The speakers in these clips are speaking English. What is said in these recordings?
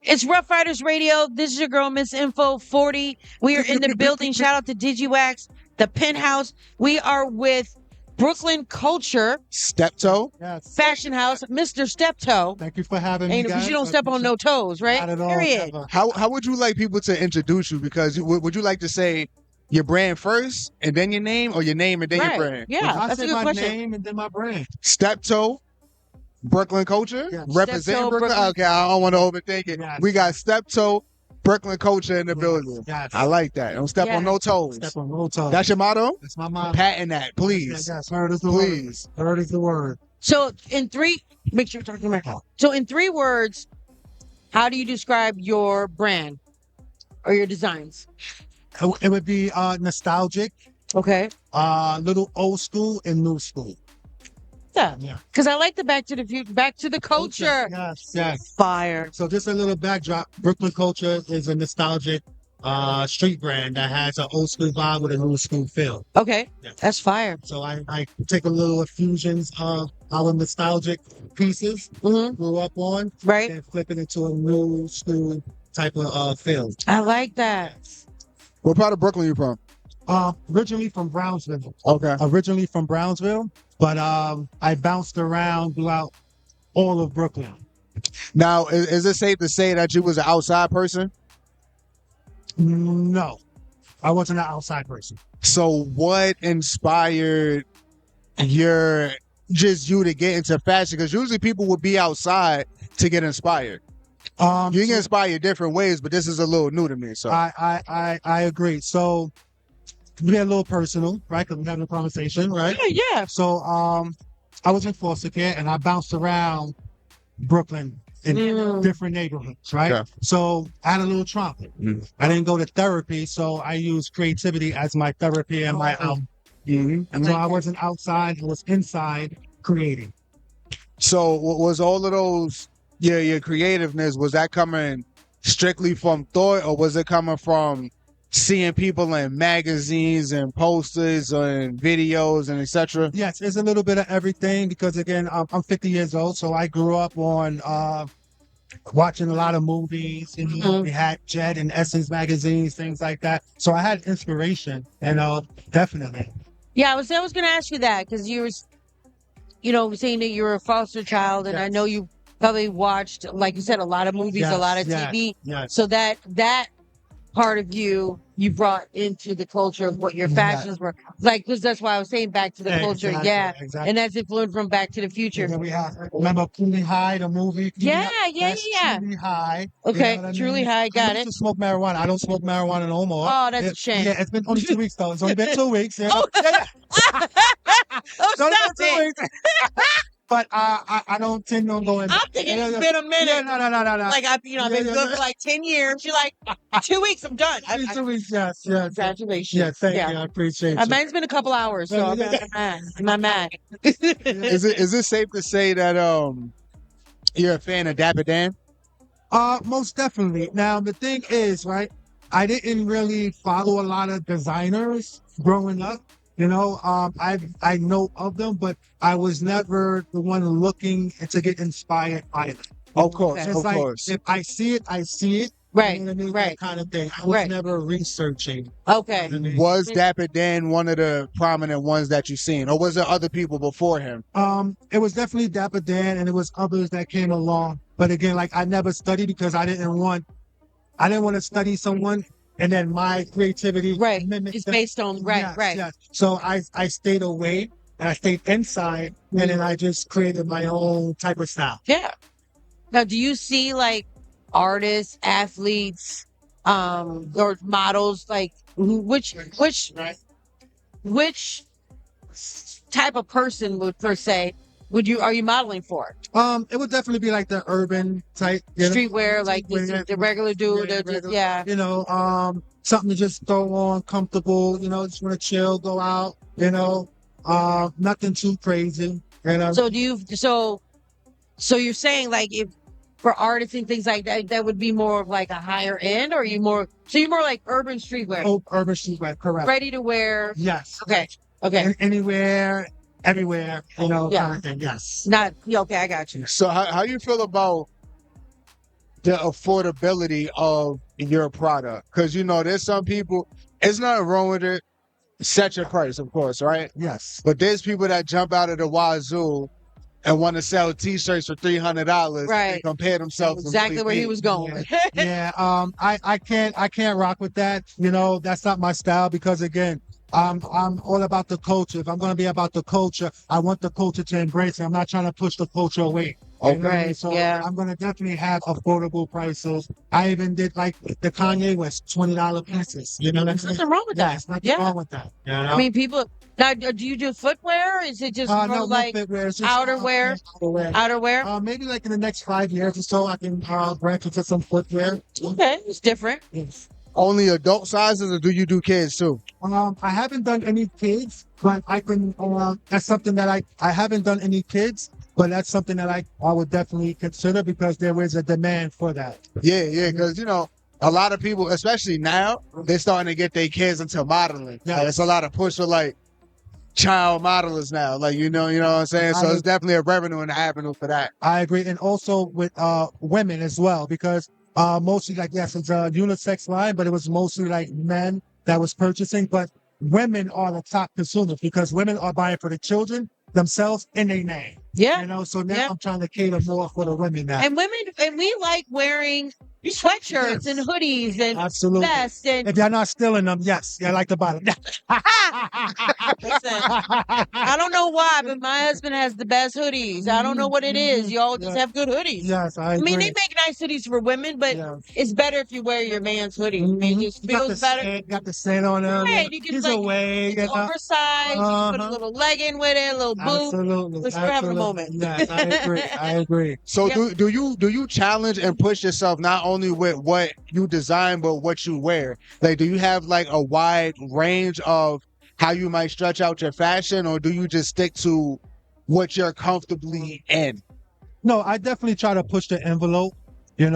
It's Rough Riders Radio. This is your girl, Miss Info 40. We are in the building. Shout out to Digiwaxx, the Penthouse. We are with Brooklyn Kulture, Steptoe. Yes. Fashion House, Mr. Steptoe. Thank you for having me, And guys. because you don't step on no toes, right? Not at all. Period. Never. How would you like people to introduce you? Because would you like to say your brand first and then your name, or your name and then your brand? Yeah, I that's a said good my question. name and then my brand. Steptoe, Brooklyn Culture, Yes. representing Steptoe, Brooklyn. Brooklyn. Okay, I don't want to overthink it. Yes. We got Steptoe, Brooklyn Culture in the building. Yes. I like that. Don't step on no toes. Step on no toes. That's your motto? That's my motto. Patent that, please. Yes. Heard is the Please. word. Heard is the word. So make sure you're talking about. So in 3 words, how do you describe your brand or your designs? It would be nostalgic, Okay. little old school and new school. Yeah. Because I like the back to the culture. Yes. Fire. So just a little backdrop. Brooklyn Culture is a nostalgic street brand that has an old school vibe with a new school feel. Okay. Yeah. That's fire. So I take a little infusions of our nostalgic pieces grew up on, Right. and flip it into a new school type of feel. I like that. What part of Brooklyn you from? Originally from Brownsville. Okay. Originally from Brownsville, but I bounced around throughout all of Brooklyn. Now, is it safe to say that you was an outside person? No, I wasn't an outside person. So what inspired you to get into fashion? Because usually people would be outside to get inspired. You can get inspired different ways, but this is a little new to me. So I agree. So we get a little personal, right? Because we're having a conversation, right? Yeah. So I was in foster care and I bounced around Brooklyn in different neighborhoods, right? Okay. So I had a little trauma. I didn't go to therapy, so I used creativity as my therapy and my out. And so I wasn't outside, I was inside creating. So was all of those your creativeness, was that coming strictly from thought, or was it coming from seeing people in magazines and posters and videos and etc.? Yes, it's a little bit of everything because again, I'm 50 years old, so I grew up on watching a lot of movies. We had Jet and Essence magazines, things like that. So I had inspiration, and definitely. Yeah, I was going to ask you that because you were, saying that you were a foster child, and I know you probably watched, like you said, a lot of movies, a lot of TV. Yes. So that part of you brought into the culture of what your fashions were like, because that's why I was saying back to the culture. Exactly. And that's influenced from Back to the Future. And then we have, remember Truly High, the movie? Yeah. Truly High. Okay, You know what I Truly mean? High, got I it. used to smoke marijuana. I don't smoke marijuana no more. Oh, that's a shame. Yeah, it's been only 2 weeks though. It's only been 2 weeks. Yeah. Oh, It's only stop been 2 it. weeks. But I don't tend on going. I'm thinking it's been a minute. Yeah, no. Like I've been good for like 10 years. You're like 2 weeks, I'm done. 2 weeks, yes. Congratulations. Yeah, thank you. I appreciate you. Mine's been a couple hours, so I'm not mad. Is it safe to say that you're a fan of Dapper Dan? Most definitely. Now the thing is, right, I didn't really follow a lot of designers growing up. You know, I know of them, but I was never the one looking to get inspired by them. Of course, Okay. It's of like, course. if I see it, I see it. Right, You know what I mean? right. That kind of thing. I was never researching. Okay. Was Dapper Dan one of the prominent ones that you've seen, or was there other people before him? It was definitely Dapper Dan, and it was others that came along. But again, like I never studied because I didn't want to study someone and then my creativity mimic It's them. based on Yes. So I stayed away and I stayed inside, and then I just created my own type of style. Yeah. Now, do you see like artists, athletes, or models, like which type of person are you modeling for? It would definitely be like the urban type, Streetwear, like the regular dude, You know, something to just throw on, comfortable. You know, just want to chill, go out. You know, nothing too crazy. You know. So you're saying like if for artists and things like that, that would be more of like a higher end, or you're more like urban streetwear? Oh, urban streetwear, correct. Ready to wear. Yes. Okay. Anywhere, everywhere, kind of thing. Yes. Not okay. I got you. So how you feel about the affordability of your product. Because, there's some people, it's not wrong with it. Set your price, of course, right? Yes. But there's people that jump out of the wazoo and want to sell T-shirts for $300 Right. and compare themselves to Exactly Louis where he V. was going. Yeah. I can't rock with that. That's not my style because again, I'm all about the culture. If I'm going to be about the culture, I want the culture to embrace it. I'm not trying to push the culture away. You know what I mean? Right, So yeah. I'm going to definitely have affordable prices. I even did like the Kanye West $20 pieces. You know what I'm saying? Nothing wrong with that. There's nothing Yeah. wrong with that. You know? I mean, people. Now, do you do footwear? Is it just more No like footwear. It's just, outerwear? outerwear. Outerwear? Maybe like in the next 5 years or so, I can branch into some footwear. Okay, it's different. Yes. Only adult sizes, or do you do kids too? I haven't done any kids, but I can. That's something that I haven't done any kids, but that's something that I would definitely consider because there is a demand for that. Yeah, because a lot of people, especially now, they're starting to get their kids into modeling. Yeah. Like, it's a lot of push for like child modelers now. Like you know what I'm saying. So it's definitely a revenue and avenue for that. I agree, and also with women as well because mostly like yes, it's a unisex line, but it was mostly like men that was purchasing, but women are the top consumers because women are buying for the children themselves and their name. Yeah. So now Yeah. I'm trying to cater more for the women now. And we like wearing sweatshirts and hoodies and Absolutely. vests and If y'all not stealing them, yes, I like to buy them. listen, I don't know why, but my husband has the best hoodies. I don't know what it is. You all just have good hoodies. Yes, I I agree. mean, they make nice hoodies for women, but Yeah. it's better if you wear your man's hoodie. I mean, it just You got feels the better. scent, got the scent on them. Right, you can He's like away. it's oversized. You can put a little legging with it, a little boot. Absolutely. Let's grab it a moment. Yes, I agree. I agree. So Yep. do you challenge and push yourself not only with what you design but what you wear? Like, do you have like a wide range of how you might stretch out your fashion, or do you just stick to what you're comfortably in? No, I definitely try to push the envelope, and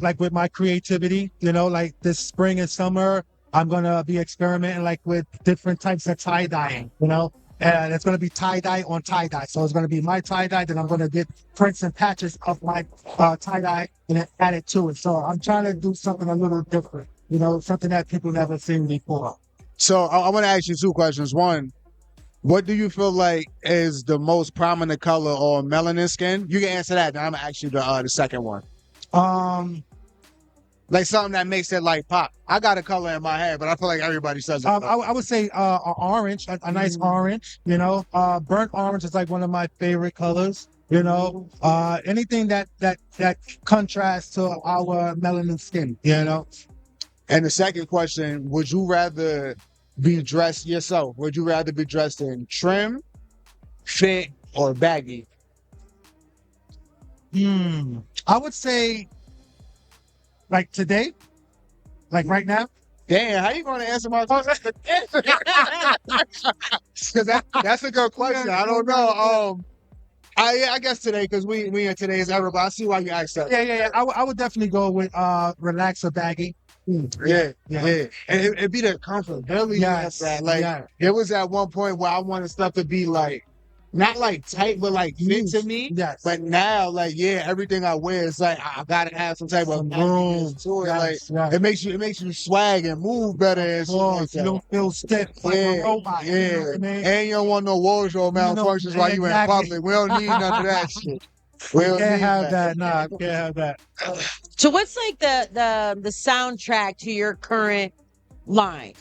like with my creativity, like this spring and summer, I'm going to be experimenting like with different types of tie-dyeing, and it's going to be tie-dye on tie-dye. So it's going to be my tie-dye, then I'm going to get prints and patches of my tie-dye and then add it to it. So I'm trying to do something a little different, something that people never seen before. So I want to ask you two questions. One, what do you feel like is the most prominent color on melanin skin? You can answer that, then I'm going to ask you the second one. Like something that makes it like pop. I got a color in my head, but I feel like everybody says it. I would say a orange, a nice orange, burnt orange is like one of my favorite colors, anything that contrasts to our melanin skin, And the second question, would you rather be dressed yourself? Would you rather be dressed in trim, fit, or baggy? I would say like today, like right now. Damn, how you going to answer my question? Because that's a good question. I don't know. I guess today, because we in today's era, but I see why you asked that. Yeah. I would definitely go with relax or baggy. Yeah. And it'd be the comfortability. Yes. Like, there was at one point where I wanted stuff to be like, not like tight, but like fit to me. Yes. But now, like, everything I wear is like I gotta have some type of room to it. Yes, like it makes you swag and move better and shit like that. You don't feel stiff like a robot. Yeah. You know what I mean? And you don't want no wardrobe malfunctions while you in public. We don't need none of that shit. We don't Can't need have that. Nah, can't have that. So what's like the soundtrack to your current line?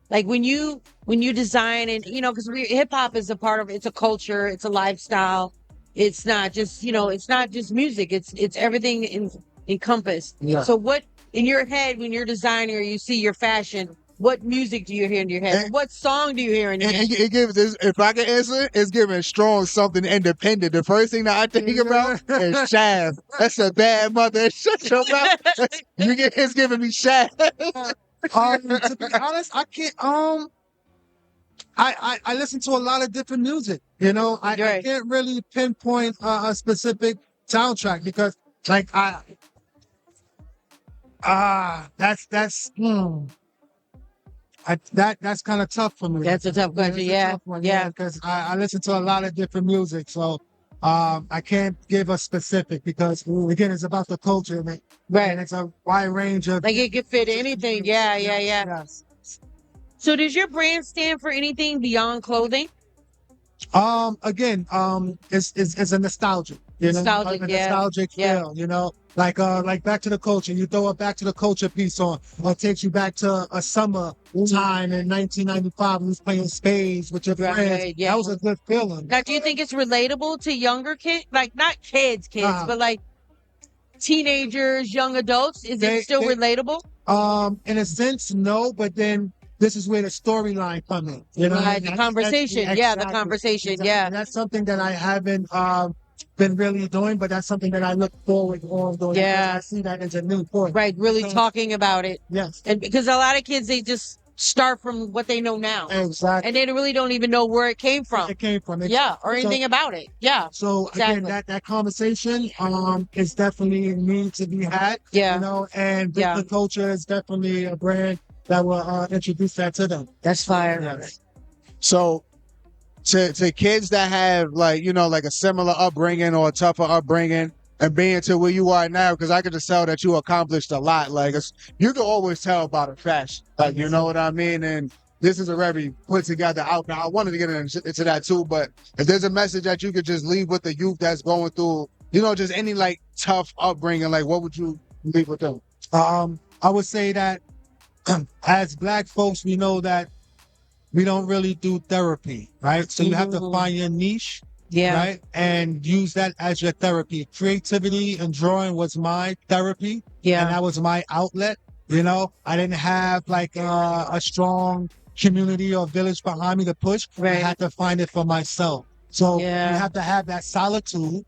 Like when you design and because hip hop is a part of it's a culture, it's a lifestyle. It's not just it's not just music. It's everything encompassed. Yeah. So what in your head when you're designing or you see your fashion, what music do you hear in your head? What song do you hear in your head? It gives this, if I can answer, it's giving strong something independent. The first thing that I think about is Shaft. That's a bad mother. Shut your mouth. It's giving me Shaft. To be honest, I can't. I listen to a lot of different music. I can't really pinpoint a specific soundtrack because, like, that's kind of tough for me. That's a tough question. Yeah. Because I listen to a lot of different music. So, I can't give a specific because again, it's about the culture, and Right. it's a wide range of. Like it could fit anything. Yeah. Yes. So does your brand stand for anything beyond clothing? Again, it's a nostalgic, Nostalgic, a yeah. nostalgic Yeah. feel, like Back to the Culture. You throw a Back to the Culture piece on, or it takes you back to a summer time in 1995 when you was playing spades with your friends. Right, yeah. That was a good feeling. Now, do you think it's relatable to younger kids? Like not kids, Uh-huh. but like teenagers, young adults? Is it still relatable? In a sense, no, but then this is where the storyline comes in. Right, the conversation. Yeah, the conversation. Exactly. Yeah. And that's something that I haven't been really doing, but that's something that I look forward on doing. Yeah. I see that as a new point. Right, really Because- talking about it. Yes. And because a lot of kids, they just start from what they know now. Exactly. And they really don't even know where it came from. It came from. Yeah, or anything about it. Yeah. So Exactly. again, that conversation is definitely need to be had. Yeah. And Yeah. the culture is definitely a brand that will introduce that to them. That's fire. Yes. So to kids that have like a similar upbringing or a tougher upbringing and being to where you are now, because I could just tell that you accomplished a lot. Like you can always tell about a fashion, like you know what I mean. And this is a very put together outfit. I wanted to get into that too, but if there's a message that you could just leave with the youth that's going through, just any like tough upbringing, like what would you leave with them? I would say that as Black folks, we know that we don't really do therapy, right? So you have to find your niche, Yeah. right? And use that as your therapy. Creativity and drawing was my therapy. And Yeah. that was my outlet. I didn't have like a strong community or village behind me to push. Right. I had to find it for myself. So Yeah. you have to have that solitude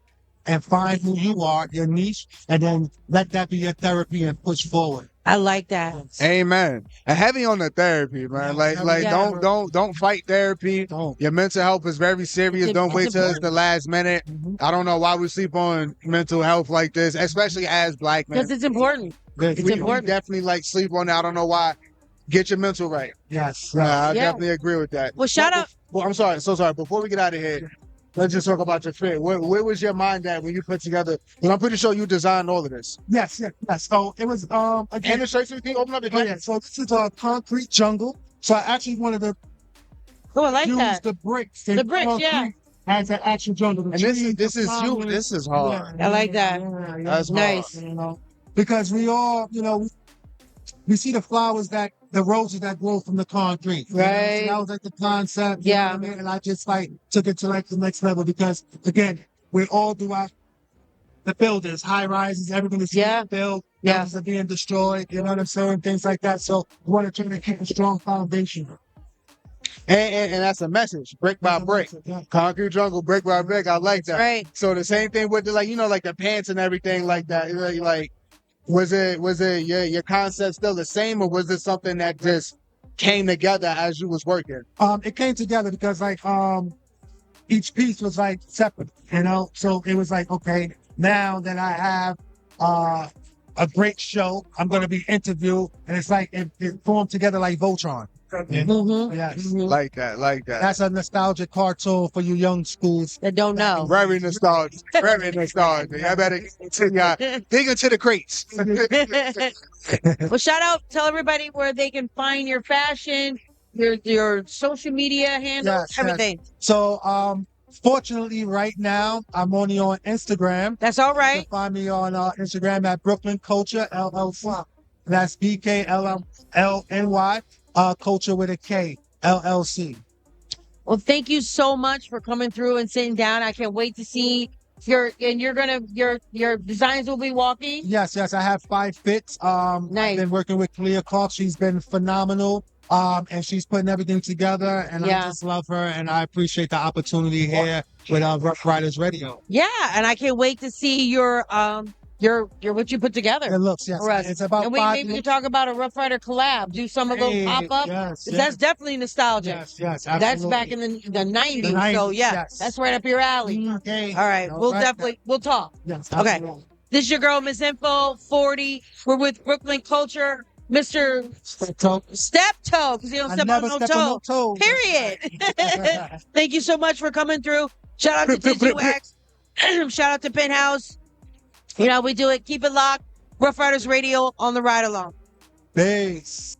and find who you are, your niche, and then let that be your therapy and push forward. I like that. Amen. And heavy on the therapy, man. Yeah, Like yeah. don't fight therapy. Don't. Your mental health is very serious. Don't wait till it's the last minute. Mhm. I don't know why we sleep on mental health like this, especially as Black men. Because it's important. Good. It's we important. definitely like sleep on that. I don't know why. Get your mental right. Yes. I Yeah. definitely agree with that. Well, shout out. Well, I'm sorry. So sorry. Before we get out of here, let's just talk about your fit. Where was your mind at when you put together? And I'm pretty sure you designed all of this. Yes. So it was And again. the shirts, can you open up the Oh, yeah. canvas? So this is a concrete jungle. So I actually wanted to Oh, I like use that. the bricks. The bricks, yeah. As an actual jungle. The And trees, this the is you. flowers. This is hard. I like that. Yeah, That's Nice. Because we all, we see the flowers the roses that grow from the concrete. Right. So that was like the concept. you Yeah. know what I mean? And I just took it to the next level because again, we all do the builders, high rises, everything is Yeah. being built, Yeah. houses are being destroyed, you know what I'm saying? Things like that. So we want to try to keep a strong foundation. And that's a message, brick by brick. Yeah. Concrete jungle, brick by brick. I like that. Right. So the same thing with like the pants and everything like that. Like, was it your concept still the same, or was it something that just came together as you was working? It came together because each piece was separate, So it was okay, now that I have a great show, I'm going to be interviewed, and it's it formed together like Voltron. Mm-hmm. Yes. Like that. That's a nostalgic cartoon for you young schools. That don't know. Very nostalgic. Very nostalgic. I better dig into the crates. Well, shout out, tell everybody where they can find your fashion, your social media handles, Yes, everything. So, fortunately, right now, I'm only on Instagram. That's all You right. can find me on Instagram at Brooklyn Culture LLC. That's BKLLNY, Culture with a K, LLC. Well, thank you so much for coming through and sitting down. I can't wait to see your designs will be walking. Yes, I have 5 fits. Nice. I've been working with Clea Clark. She's been phenomenal. And she's putting everything together, and Yeah. I just love her, and I appreciate the opportunity here with RUFF RYDERS Radio. Yeah, and I can't wait to see your what you put together. It looks, yes, for us. it's about And 5 maybe we can talk about a Rough Rider collab. Do some of those Hey, pop up. yes, That's definitely nostalgic. Yes, That's absolutely. back in the 90s. The 90s, So yeah, yes. that's right up your alley. Okay. All right, All we'll right. definitely we'll talk. Yes, Okay. absolutely. This is your girl, Miss Info 40. We're with Brooklyn Culture, Mr. So, Step Toe, because you don't I step on never no step toe. on no toes. Period. Thank you so much for coming through. Shout out to Digiwaxx. Shout out to Penthouse. You know, we do it. Keep it locked. Rough Riders Radio on the Ride Along. Peace.